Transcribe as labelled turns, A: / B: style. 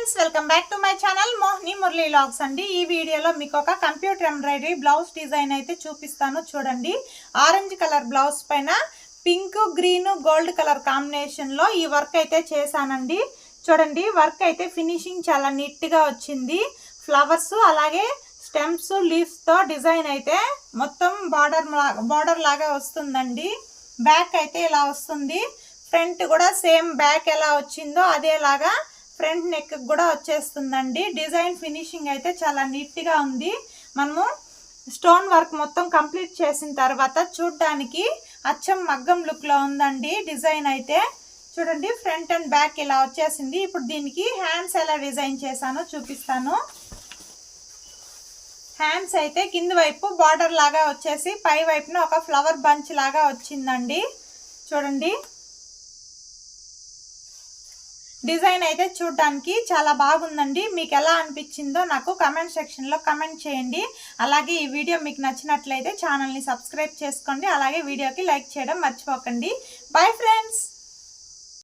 A: Friends welcome back to my channel Mohini Murali vlogs అండి। ఈ వీడియోలో మీకు ఒక కంప్యూటర్ ఎంబ్రాయిడరీ బ్లౌజ్ డిజైన్ అయితే చూపిస్తాను చూడండి। ఆరెంజ్ కలర్ బ్లౌజ్ పైన pink green gold colour combination లో ఈ వర్క్ అయితే చేశానండి। చూడండి వర్క్ అయితే ఫినిషింగ్ చాలా నీట్ గా వచ్చింది। ఫ్లవర్స్ అలాగే స్టెమ్స్ లీవ్స్ తో డిజైన్ అయితే మొత్తం బార్డర్ లాగా వస్తుందండి। బ్యాక్ అయితే ఇలా వస్తుంది, ఫ్రంట్ కూడా సేమ్ బ్యాక్ ఎలా వచ్చిందో అదేలాగా ఫ్రంట్ నెక్ కూడా వచ్చేస్తుందండి। డిజైన్ ఫినిషింగ్ అయితే చాలా నీట్ గా ఉంది। మనము స్టోన్ వర్క్ మొత్తం కంప్లీట్ చేసిన తర్వాత చూడడానికి అచ్చం మగ్గం లుక్ లో ఉందండి। డిజైన్ అయితే చూడండి ఫ్రంట్ అండ్ బ్యాక్ ఇలా వచ్చేసింది। ఇప్పుడు దీనికి హ్యాండ్స్ ఎలా డిజైన్ చేశానో చూపిస్తాను। హ్యాండ్స్ అయితే కింద వైపు బార్డర్ లాగా వచ్చేసి పై వైపున ఒక ఫ్లవర్ బంచ్ లాగా వచ్చిందండి। చూడండి డిజైన్ అయితే చూడడానికి చాలా బాగుందండి। మీకు ఎలా అనిపించిందో నాకు కామెంట్ సెక్షన్ లో కామెంట్ చేయండి। అలాగే ఈ వీడియో మీకు నచ్చినట్లయితే ఛానల్ ని సబ్స్క్రైబ్ చేసుకోండి, అలాగే వీడియోకి లైక్ చేయడం మర్చిపోకండి। Bye friends.